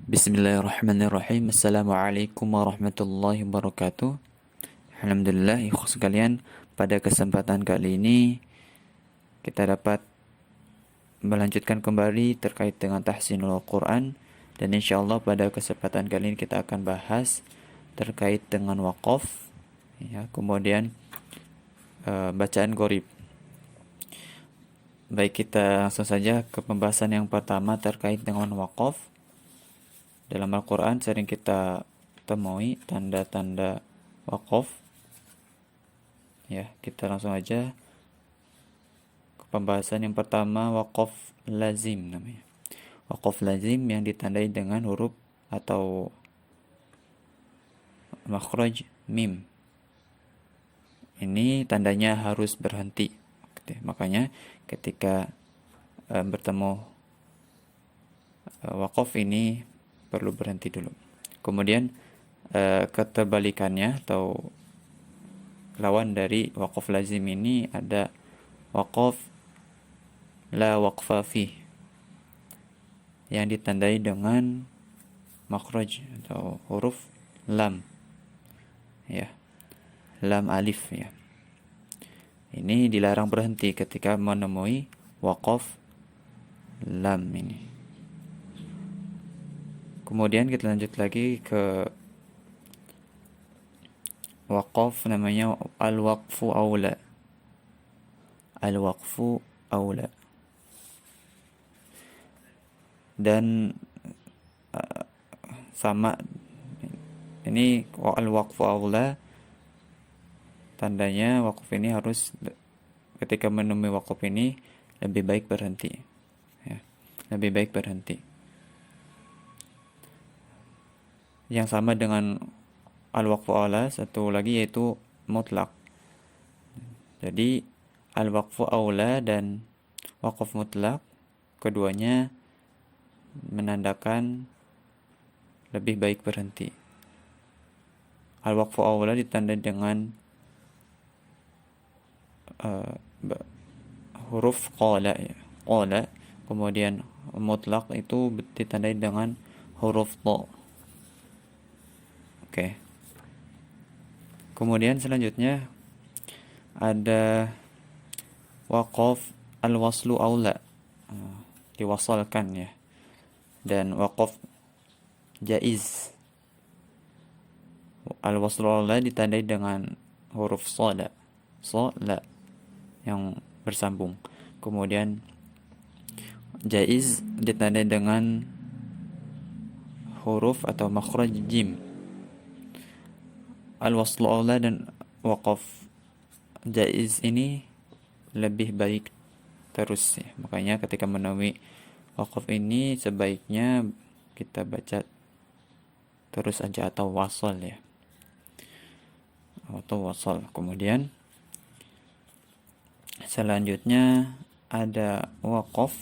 Bismillahirrahmanirrahim. Assalamualaikum warahmatullahi wabarakatuh. Alhamdulillah, ikhwan sekalian, pada kesempatan kali ini kita dapat melanjutkan kembali terkait dengan tahsinul Quran, dan insyaallah pada kesempatan kali ini kita akan bahas terkait dengan wakaf, ya, kemudian bacaan gharib. Baik, kita langsung saja ke pembahasan yang pertama terkait dengan wakaf. Dalam Al-Quran sering kita temui tanda-tanda wakaf. Ya, kita langsung aja ke pembahasan yang pertama, wakaf lazim namanya. Wakaf lazim yang ditandai dengan huruf atau makhraj mim. Ini tandanya harus berhenti. Makanya ketika bertemu wakaf ini perlu berhenti dulu. Kemudian keterbalikannya atau lawan dari wakaf lazim ini ada wakaf la waqfa fi, yang ditandai dengan makhraj atau huruf lam, ya, lam alif, ya. Ini dilarang berhenti ketika menemui wakaf lam ini. Kemudian kita lanjut lagi ke wakaf namanya al-waqfu aula. Al-waqfu aula. Dan sama ini al-waqfu aula, tandanya wakaf ini harus ketika menemui wakaf ini lebih baik berhenti, ya. Lebih baik berhenti. Yang sama dengan al-waqfu aula, satu lagi yaitu mutlak. Jadi al-waqfu aula dan waqaf mutlak, keduanya menandakan lebih baik berhenti. Al-waqfu aula ditandai dengan huruf qala, ya. Qala. Kemudian mutlak itu ditandai dengan huruf ta. Oke. Kemudian selanjutnya ada waqaf al-waslu aula, diwasalkan, ya. Dan waqaf jaiz, al-waslu aula ditandai dengan huruf sada, la, yang bersambung. Kemudian jaiz ditandai dengan huruf atau makhraj jim. Al-waslu aula dan waqaf jaiz ini lebih baik terus, ya. Makanya ketika menemui waqaf ini sebaiknya kita baca terus aja atau wasal, ya. Atau wasal. Kemudian selanjutnya ada waqaf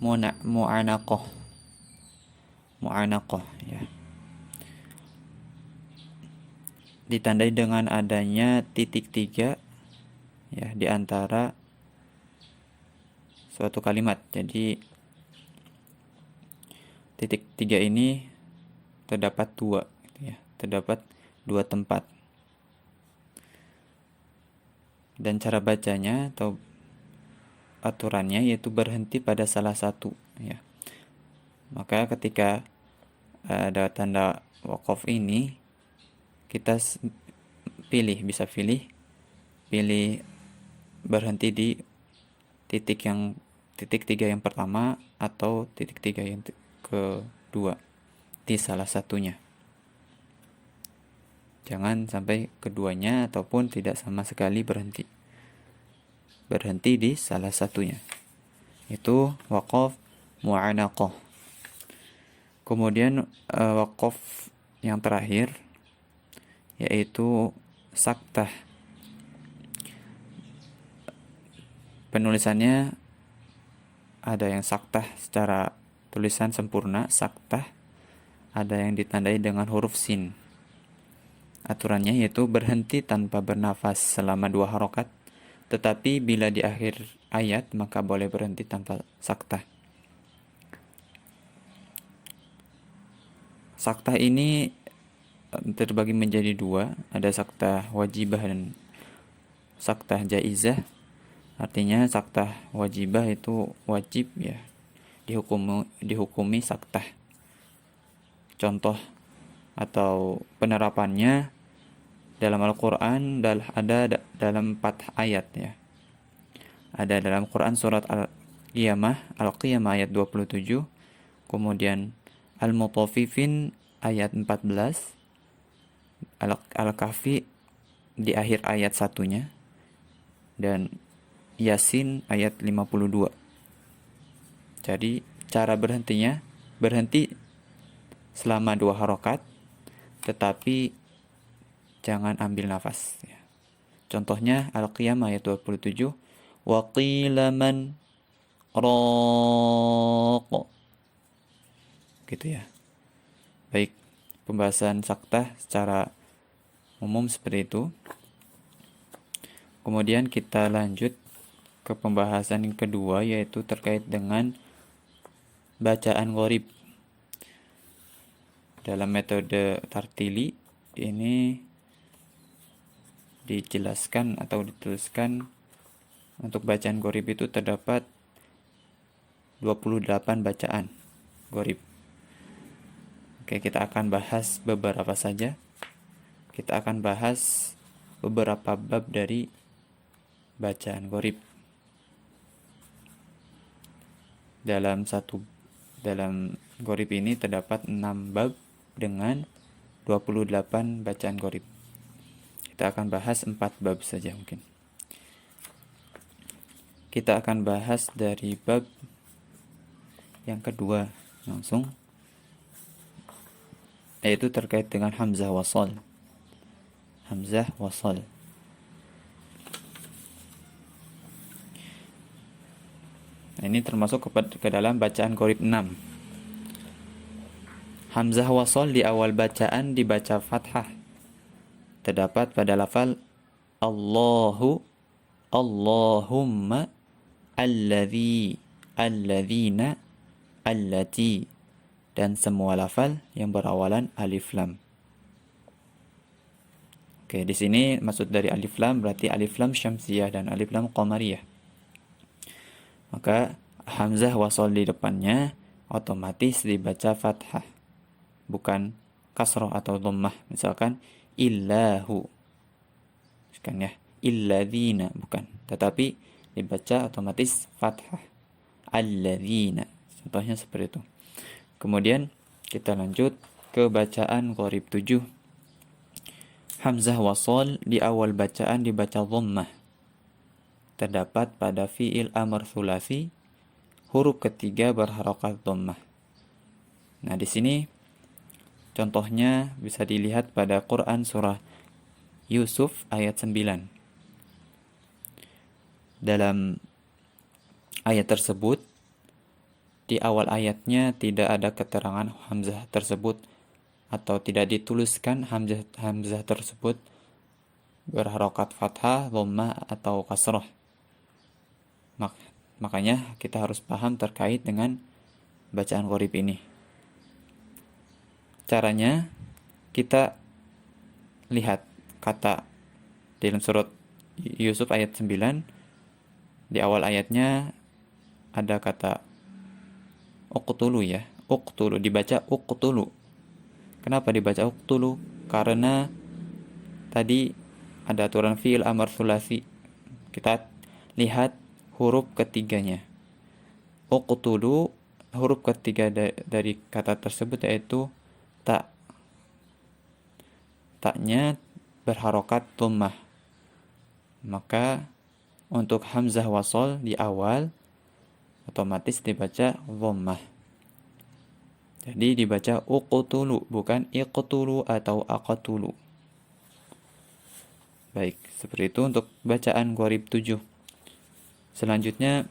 mu'anaqah. Mu'anaqah, ya. Ditandai dengan adanya titik 3, ya, di antara suatu kalimat. Jadi titik 3 ini terdapat 2, ya. Terdapat 2 tempat. Dan cara bacanya atau aturannya yaitu berhenti pada salah satu, ya. Maka ketika ada tanda waqaf ini, kita bisa pilih berhenti di titik 3 yang pertama atau titik 3 yang kedua, di salah satunya. Jangan sampai keduanya ataupun tidak sama sekali berhenti. Berhenti di salah satunya. Itu waqaf mu'anaqah. Kemudian waqaf yang terakhir yaitu saktah. Penulisannya ada yang saktah secara tulisan sempurna, saktah. Ada yang ditandai dengan huruf sin. Aturannya yaitu berhenti tanpa bernafas selama 2 harokat, tetapi bila di akhir ayat maka boleh berhenti tanpa saktah. Saktah ini terbagi menjadi dua, ada saktah wajibah dan saktah jaizah. Artinya saktah wajibah itu wajib ya, dihukumi saktah. Contoh atau penerapannya dalam Al-Quran ada dalam 4 ayat ya. Ada dalam Quran surat Al-Qiyamah ayat 27, kemudian Al-Mutaffifin ayat 14, Al-Kahfi di akhir ayat satunya, dan Yasin ayat 52. Jadi cara berhenti selama 2 harokat, tetapi jangan ambil nafas ya. Contohnya Al-Qiyamah ayat 27, wa qila man raq, gitu ya. Baik, pembahasan saktah secara umum seperti itu. Kemudian kita lanjut ke pembahasan yang kedua, yaitu terkait dengan bacaan gharib. Dalam metode tartili ini dijelaskan atau dituliskan untuk bacaan gharib itu terdapat 28 bacaan gharib. Oke, kita akan bahas beberapa saja. Kita akan bahas beberapa bab dari bacaan gharib. Dalam gharib ini terdapat 6 bab dengan 28 bacaan gharib. Kita akan bahas 4 bab saja mungkin. Kita akan bahas dari bab yang kedua langsung, yaitu terkait dengan hamzah wasal. Hamzah wasal. Ini termasuk ke dalam bacaan gharib 6. Hamzah wasal di awal bacaan dibaca fathah. Terdapat pada lafal Allahu, Allahumma, alladzi, alladzina, allati, dan semua lafal yang berawalan alif lam. Oke, di sini maksud dari alif lam berarti alif lam syamsiyah dan alif lam qamariyah. Maka hamzah wasal di depannya otomatis dibaca fathah, bukan kasroh atau dhammah. Misalkan illahu, kan ya, illadzina bukan, tetapi dibaca otomatis fathah, alladzina. Contohnya seperti itu. Kemudian kita lanjut ke bacaan gharib 7. Hamzah wasal di awal bacaan dibaca dhammah. Terdapat pada fi'il amr tsulasi, huruf ketiga berharokat dhammah. Nah, di sini contohnya bisa dilihat pada Quran surah Yusuf ayat 9. Dalam ayat tersebut, di awal ayatnya tidak ada keterangan hamzah tersebut, atau tidak dituliskan hamzah tersebut berharokat fathah, dhammah, atau kasroh. Makanya kita harus paham terkait dengan bacaan gharib ini. Caranya kita lihat kata dalam surat Yusuf ayat 9. Di awal ayatnya ada kata uqtulu ya. Uqtulu dibaca uqtulu. Kenapa dibaca uqtulu? Karena tadi ada aturan fi'il amr tsulasi. Kita lihat huruf ketiganya. Uqtulu, huruf ketiga dari kata tersebut yaitu ta. Taknya berharokat dhammah. Maka untuk hamzah wasal di awal otomatis dibaca dhammah. Jadi dibaca uqtulu, bukan iqtulu atau aqtulu. Baik, seperti itu untuk bacaan gharib 7. Selanjutnya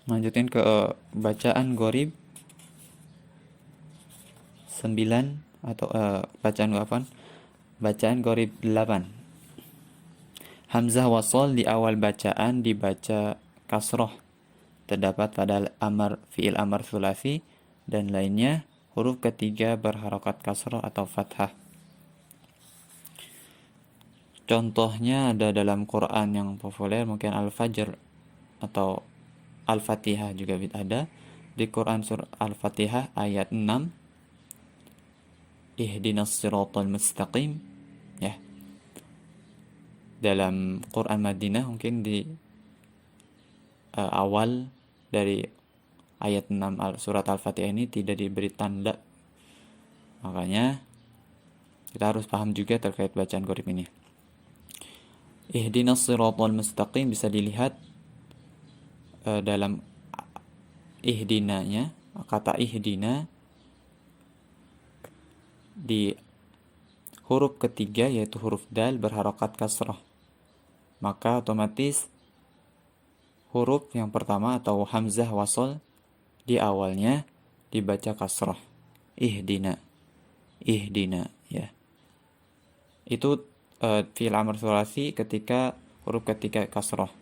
lanjutin ke bacaan gharib 9 atau bacaan gharib 8. Hamzah wasal di awal bacaan dibaca kasroh. Terdapat pada fi'il amr tsulasi dan lainnya huruf ketiga berharokat kasrah atau fathah. Contohnya ada dalam Quran yang populer mungkin Al-Fajr atau Al-Fatihah juga ada. Di Quran surah Al-Fatihah ayat 6, Ihdinas siratal mustaqim, ya. Dalam Quran Madinah mungkin di awal dari ayat 6 surat Al-Fatihah ini tidak diberi tanda. Makanya kita harus paham juga terkait bacaan qorib ini. Ihdinas siratal mustaqim bisa dilihat dalam ihdinanya, kata ihdina di huruf ketiga yaitu huruf dal berharokat kasrah. Maka otomatis huruf yang pertama atau hamzah wasol di awalnya dibaca kasrah. Ihdina. Ihdina, ya. Itu fi'il amr sulasi ketika huruf ketiga kasrah.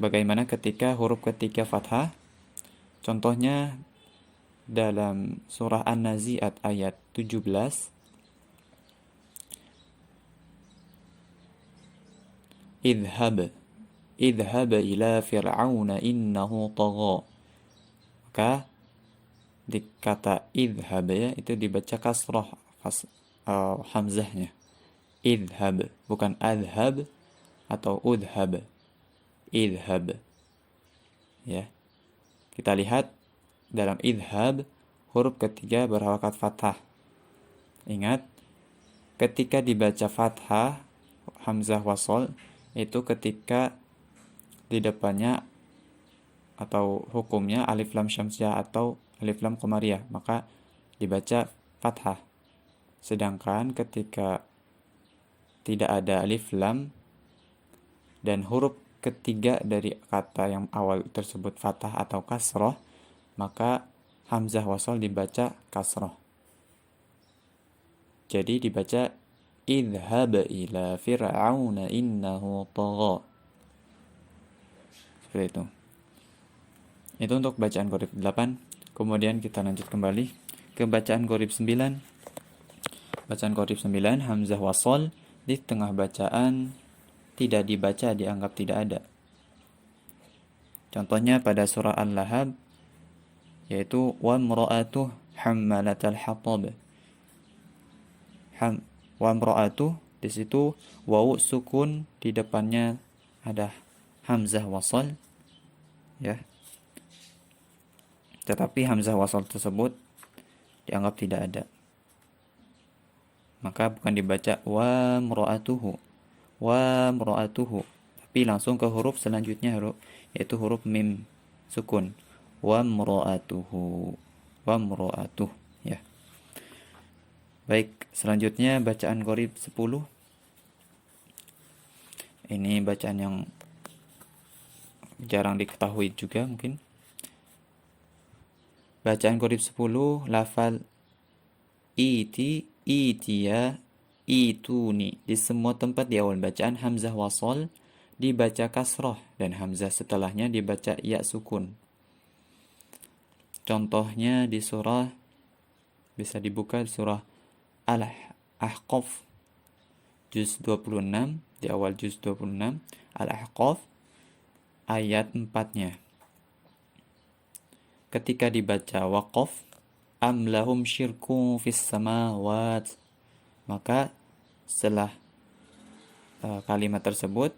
Bagaimana ketika huruf ketiga fathah? Contohnya dalam surah An-Nazi'at ayat 17, idhab ila fir'auna innahu tagha. Maka di kata idhab ya itu dibaca kasrah hamzahnya. Idhab, bukan adhab atau udhab. Idhab. Ya. Kita lihat dalam idhab huruf ketiga berharokat fathah. Ingat, ketika dibaca fathah hamzah wasol itu ketika di depannya atau hukumnya alif lam syamsiah atau alif lam qamariyah, maka dibaca fathah. Sedangkan ketika tidak ada alif lam dan huruf ketiga dari kata yang awal tersebut fathah atau kasroh, maka hamzah wasol dibaca kasroh. Jadi dibaca idhab ila fir'auna innahu tagha. Seperti itu. Itu untuk bacaan qorib 8. Kemudian kita lanjut kembali ke bacaan qorib 9. Bacaan qorib 9 hamzah wasol di tengah bacaan tidak dibaca, dianggap tidak ada. Contohnya pada surah Al-Lahab yaitu wa imra'atuh hammalatal hatab. Wa imra'atuh di situ wawu sukun, di depannya ada hamzah wasal, ya. Tetapi hamzah wasal tersebut dianggap tidak ada. Maka bukan dibaca wa imra'atuhu, tapi langsung ke huruf selanjutnya yaitu huruf mim sukun. Wa imra'atuhu, ya. Baik, selanjutnya bacaan qorib 10. Ini bacaan yang jarang diketahui juga mungkin. Bacaan qorib 10 lafal itiya, ituni. Di semua tempat di awal bacaan hamzah wasol dibaca kasroh dan hamzah setelahnya dibaca ya sukun. Contohnya di surah, bisa dibuka di surah Al-Ahqaf juz 26, di awal juz 26 Al-Ahqaf ayat 4-nya. Ketika dibaca waqaf, am lahum syirkun fis samawat, maka setelah kalimat tersebut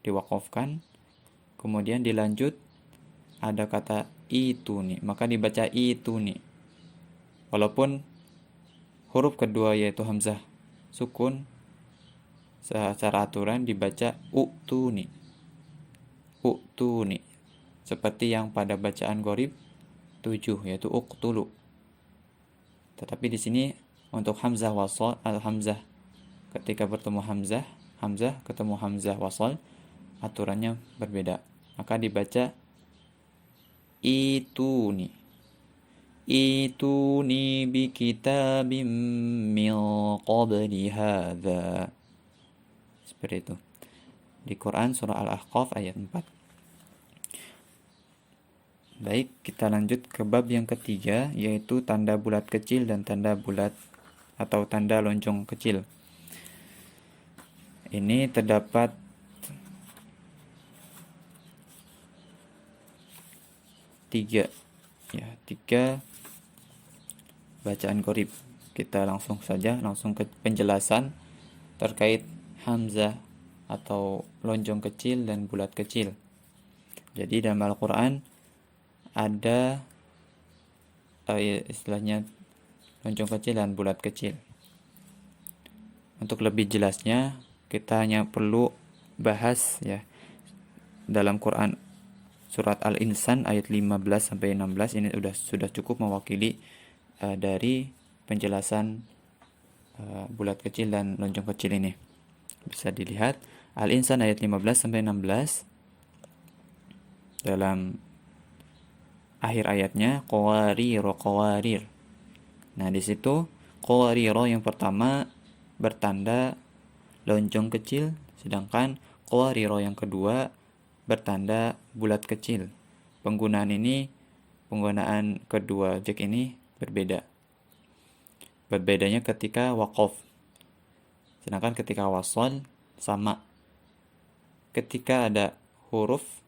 diwaqafkan, kemudian dilanjut ada kata ituni, maka dibaca ituni. Walaupun huruf kedua yaitu hamzah sukun secara aturan dibaca u'tuni. Seperti yang pada bacaan qorib 7 yaitu uqtulu. Tetapi di sini untuk hamzah wasal al-hamzah ketika bertemu hamzah ketemu hamzah wasal aturannya berbeda. Maka dibaca ituni bi kitabim min qabli hadza. Seperti itu. Di Quran surah Al-Ahqaf ayat 4. Baik, kita lanjut ke bab yang ketiga, yaitu tanda bulat kecil dan tanda bulat atau tanda lonjong kecil. Ini terdapat tiga bacaan qorib. Kita langsung ke penjelasan terkait hamzah atau lonjong kecil dan bulat kecil. Jadi dalam Al-Quran ada istilahnya lonjong kecil dan bulat kecil. Untuk lebih jelasnya kita hanya perlu bahas ya dalam Quran surat Al-Insan ayat 15 sampai 16 ini sudah cukup mewakili dari penjelasan bulat kecil dan lonjong kecil ini. Bisa dilihat Al-Insan ayat 15 sampai 16 dalam akhir ayatnya qawarir. Nah, di situ qawariro yang pertama bertanda lonjong kecil, sedangkan qawariro yang kedua bertanda bulat kecil. Penggunaan kedua jak ini berbeda. Berbedanya ketika waqaf. Sedangkan ketika wasal sama. Ketika ada huruf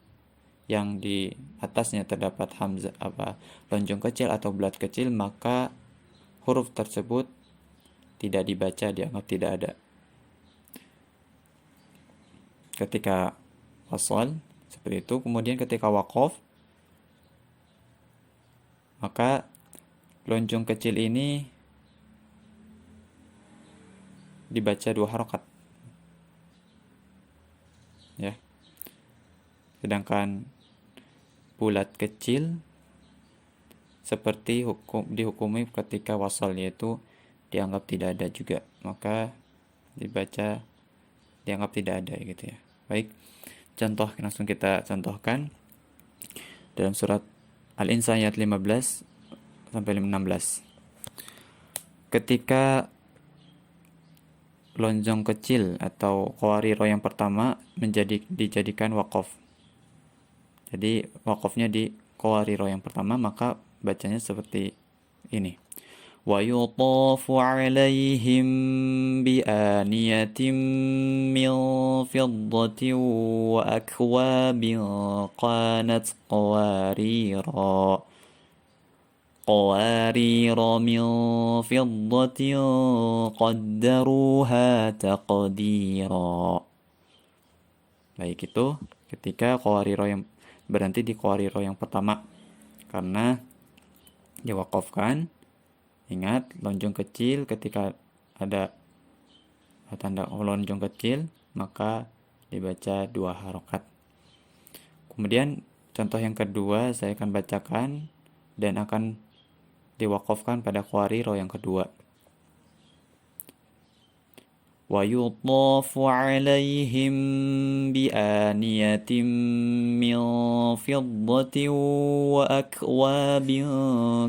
yang di atasnya terdapat hamzah lonjong kecil atau bulat kecil, maka huruf tersebut tidak dibaca, dianggap tidak ada. Ketika wasal seperti itu. Kemudian ketika waqaf, maka lonjong kecil ini dibaca 2 harokat ya. Sedangkan bulat kecil seperti dihukumi ketika wasal, yaitu dianggap tidak ada juga, maka dianggap tidak ada gitu ya. Baik, langsung kita contohkan dalam surat Al-Insan ayat 15 sampai 16. Ketika lonjong kecil atau qawariro yang pertama dijadikan waqaf. Jadi waqafnya di qawariro yang pertama, maka bacanya seperti ini. Wa yutafu 'alaihim bi aniyatin min fiddatin wa akwabin qanat qawarira. قوارير من فضة قدروها تقديرا. Baik, itu ketika qawariro yang berhenti di qawariro yang pertama karena diwakafkan. Ingat, lonjong kecil ketika ada tanda lonjong kecil maka dibaca 2 harokat. Kemudian contoh yang kedua saya akan bacakan dan akan diwakafkan pada qawariro yang kedua. Wa yutafu 'alaihim bi aniyatin min fiddatin wa akwabin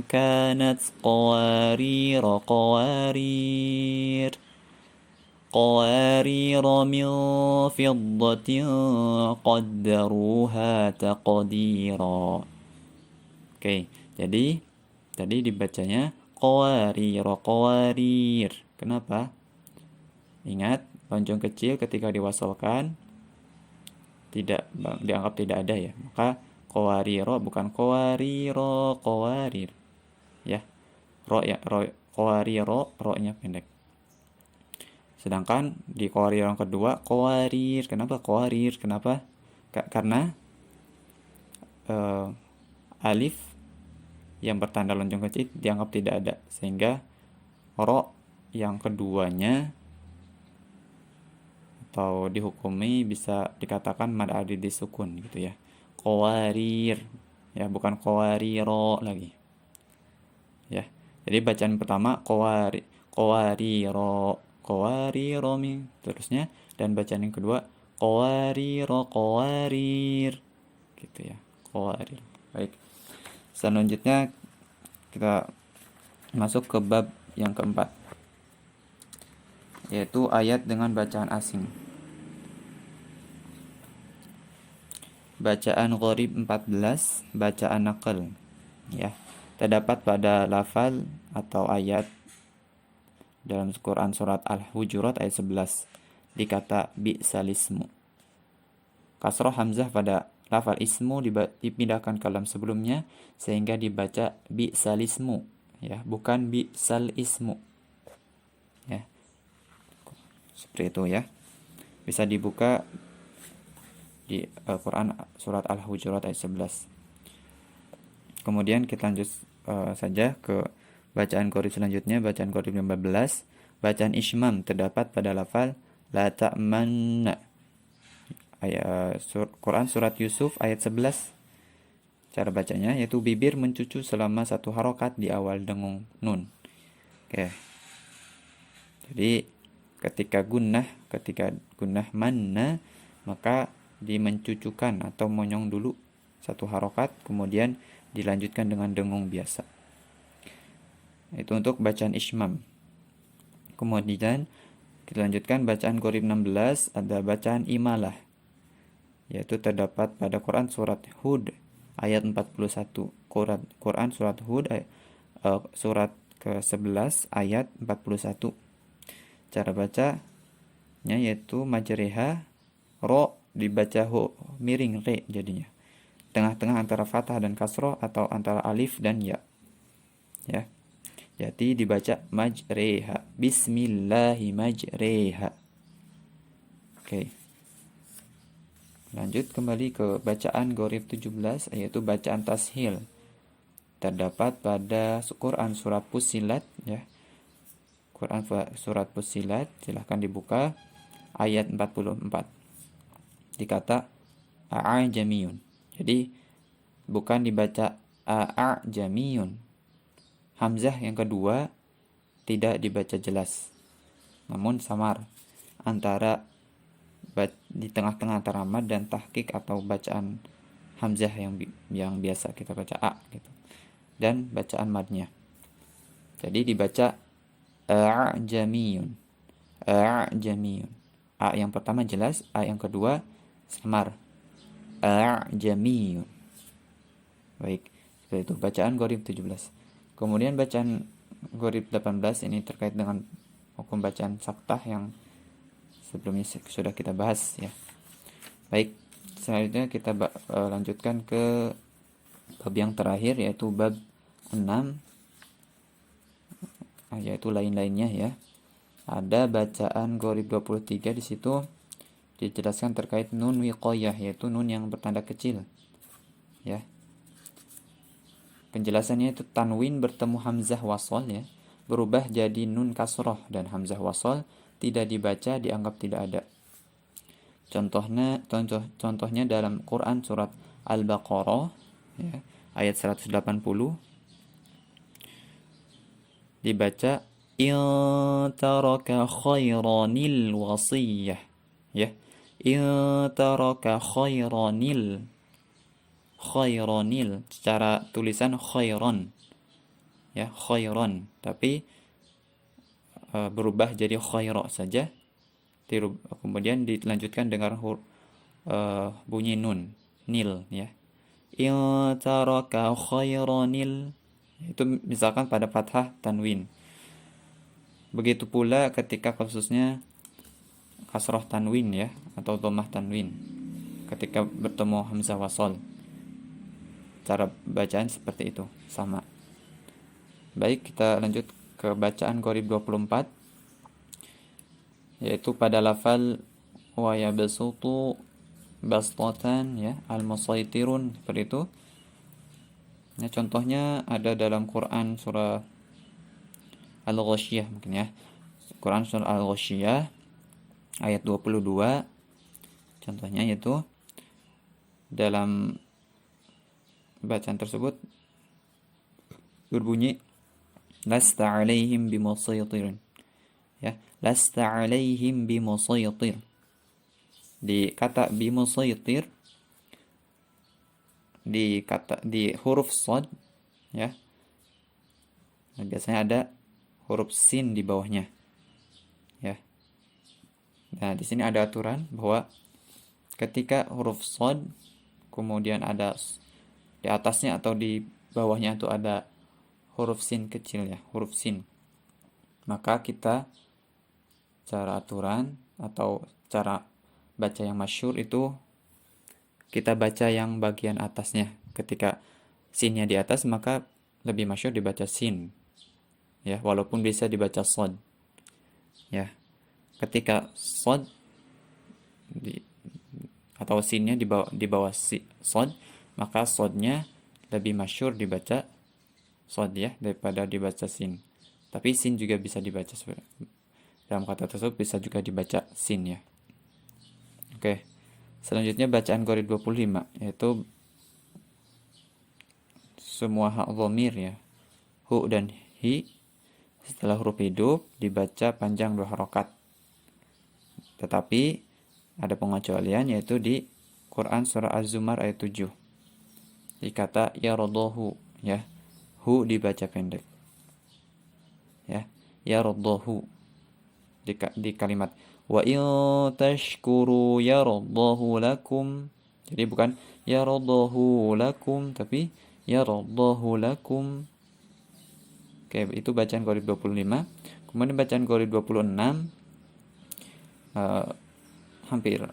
kanat qawarir min fiddatin qaddaruha taqdira. Oke, jadi tadi dibacanya qawarir. Kenapa? Ingat, lonjong kecil ketika diwasalkan dianggap tidak ada ya. Maka qawariro bukan qawarir. Ya. Qawariro, ro-nya pendek. Sedangkan di qawariro yang kedua qawarir. Kenapa qawarir? Kenapa? Karena alif yang bertanda lonjong kecil dianggap tidak ada, sehingga ro yang keduanya atau dihukumi bisa dikatakan mad adid disukun gitu ya. Qawarir ya, bukan qawariro lagi ya. Jadi bacaan pertama qawariro min terusnya, dan bacaan yang kedua qawarir gitu ya, qawarir. Baik, selanjutnya kita masuk ke bab yang keempat, yaitu ayat dengan bacaan asing. bacaan gharib 14, bacaan naql. Ya. Terdapat pada lafal atau ayat dalam Quran surat Al-Hujurat ayat 11 di kata bi'salismu. Kasroh hamzah pada lafal ismu dipindahkan ke dalam sebelumnya sehingga dibaca bi'salismu, ya, bukan bi'sal ismu. Ya. Seperti itu ya. Bisa dibuka di Quran surat Al-Hujurat ayat 11. Kemudian kita lanjut saja ke bacaan qorib selanjutnya, bacaan qorib 15. Bacaan ismam terdapat pada lafal la ta'manna. Quran surat Yusuf ayat 11. Cara bacanya yaitu bibir mencucu selama satu harokat di awal dengung nun. Oke. Jadi ketika gunnah manna, maka dimencucukan atau monyong dulu satu harokat, kemudian dilanjutkan dengan dengung biasa. Itu untuk bacaan ismam. Kemudian kita lanjutkan bacaan qorib 16, ada bacaan imalah, yaitu terdapat pada Quran surat Hud ayat 41. Quran surat Hud surat ke-11 ayat 41. Cara bacanya yaitu majreha, ro dibaca ho, miring re jadinya. Tengah-tengah antara fathah dan kasroh atau antara alif dan ya. Ya. Jadi dibaca majreha. Bismillahi majreha. Oke. Lanjut kembali ke bacaan gharib 17, yaitu bacaan tashil. Terdapat pada Quran surat Fussilat, ya. Quran surat Fussilat, silahkan dibuka ayat 44. Dikata a'ajamiyun. Jadi bukan dibaca a'ajamiyun. Hamzah yang kedua tidak dibaca jelas, namun samar antara di tengah-tengah antara mad dan tahqiq atau bacaan hamzah yang biasa kita baca a gitu, dan bacaan madnya. Jadi dibaca a'jamiyun. A'jamiyun. A yang pertama jelas, a yang kedua samar. A'jamiyun. Baik, seperti itu bacaan gharib 17. Kemudian bacaan gharib 18 ini terkait dengan hukum bacaan saktah yang sebelumnya sudah kita bahas ya. Baik, selanjutnya kita lanjutkan ke bab yang terakhir, yaitu bab 6, yaitu lain-lainnya ya. Ada bacaan gharib 23, di situ dijelaskan terkait nun wiqayah, yaitu nun yang bertanda kecil. Ya. Penjelasannya itu tanwin bertemu hamzah wasol ya, berubah jadi nun kasroh, dan hamzah wasol tidak dibaca, dianggap tidak ada. Contohnya dalam Quran surat Al-Baqarah ya, ayat 180 dibaca in taraka khairanil wasiyah ya. In taraka khairanil secara tulisan khairon ya, khairon, tapi berubah jadi khaira saja, kemudian dilanjutkan dengan bunyi nun nil ya. In taraka khairanil, itu misalkan pada fathah tanwin. Begitu pula ketika khususnya kasroh tanwin ya, atau dhammah tanwin ketika bertemu hamzah wasol. Cara bacaan seperti itu, sama. Baik, kita lanjut ke bacaan gharib 24, yaitu pada lafal wa yabsutu bastatan ya, al-musaytirun, seperti itu. Nah, contohnya ada dalam Quran surah Al-Ghasyiyah mungkin ya. Quran surah Al-Ghasyiyah ayat 22. Contohnya yaitu dalam bacaan tersebut berbunyi lasta alaihim bimusaytir ya, lasta alaihim bimusaytir. Di kata bimusaytir, di huruf shad ya, nah, biasanya ada huruf sin di bawahnya ya. Nah, di sini ada aturan bahwa ketika huruf shad kemudian ada di atasnya atau di bawahnya itu ada huruf sin kecil ya, huruf sin. Maka kita cara aturan atau cara baca yang masyhur itu kita baca yang bagian atasnya. Ketika sinnya di atas maka lebih masyhur dibaca sin. Ya, walaupun bisa dibaca sod. Ya. Ketika sod atau sinnya di bawah sod, maka sodnya lebih masyhur dibaca sod ya daripada dibaca sin. Tapi sin juga bisa dibaca dalam kata tersebut bisa juga dibaca sin ya. Oke. Selanjutnya bacaan Qorib 25 yaitu semua hak dhamir ya. Hu dan hi setelah huruf hidup dibaca panjang 2 harokat. Tetapi ada pengecualian yaitu di Quran surah Az-Zumar ayat 7. Di kata yaradhahu ya. Hu dibaca pendek. Ya. Yaradhahu di kalimat wa in tashkuru yaradhahu lakum. Jadi bukan yaradhahu lakum tapi yaradhahu lakum. Oke, itu bacaan Qorib 25. Kemudian bacaan Qorib 26 hampir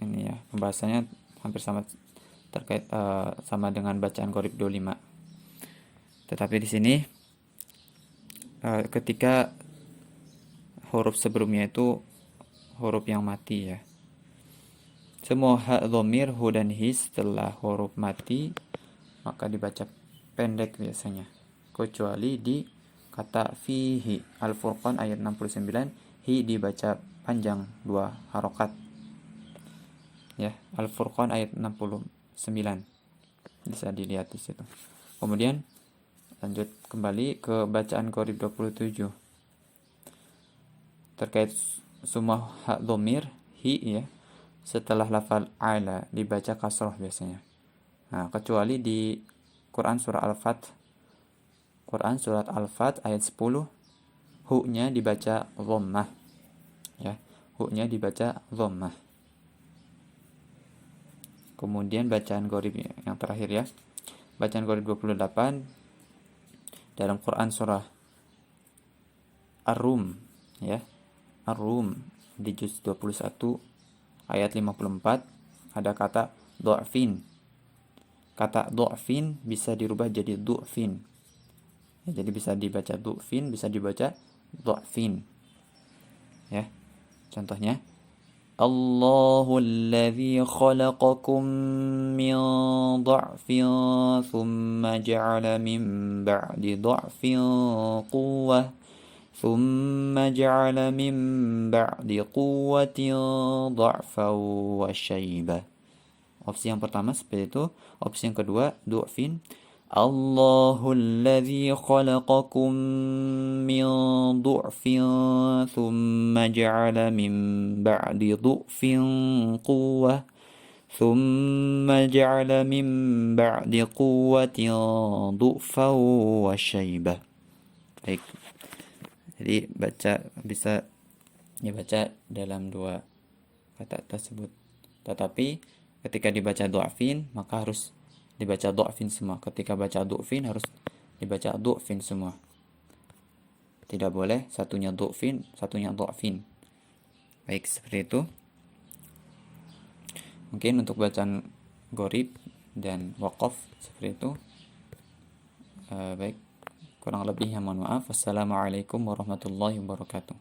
ini ya, pembahasannya hampir sama terkait sama dengan bacaan Qorib 25. Tetapi di sini ketika huruf sebelumnya itu huruf yang mati ya. Semua hak dhamir hu dan hi setelah huruf mati maka dibaca pendek biasanya. Kecuali di kata fihi. Al-Furqan ayat 69, hi dibaca panjang 2 harokat. Ya, Al-Furqan ayat 69. Bisa dilihat di situ. Kemudian lanjut kembali ke bacaan Qorib 27. Terkait semua hak dhamir hi ya. Setelah lafal ala dibaca kasroh biasanya. Nah, kecuali di Quran surah Al-Fat. Quran surat Al-Fat ayat 10 hu-nya dibaca dhammah. Ya, hu-nya dibaca dhammah. Kemudian bacaan Qorib yang terakhir ya. Bacaan Qorib 28 dalam Quran surah Ar-Rum ya. Ar-Rum di juz 21 ayat 54 ada kata du'fin. Kata du'fin bisa dirubah jadi du'fin. Ya, jadi bisa dibaca du'fin, bisa dibaca du'fin. Ya. Contohnya Allahul ladzi khalaqakum min dha'fin thumma ja'ala min ba'di dha'fin quwwah ثم جعل من بعد قوة ضعفا وشيبة. Opsi yang pertama seperti itu. Opsi yang kedua du'fin. Allahul ladzi khalaqakum min du'fin thumma ja'ala min ba'di du'fin quwwah thumma ja'ala min ba'di quwwatin du'fa wa shaybah. Baik. Jadi baca bisa dibaca dalam 2 kata tersebut. Tetapi ketika dibaca du'fin maka harus dibaca du'fin semua. Ketika baca du'fin harus dibaca du'fin semua. Tidak boleh satunya du'fin, satunya du'fin. Baik, seperti itu. Mungkin untuk bacaan Qorib dan waqaf seperti itu. Baik. Kurang lebihnya mohon maaf. Wassalamualaikum warahmatullahi wabarakatuh.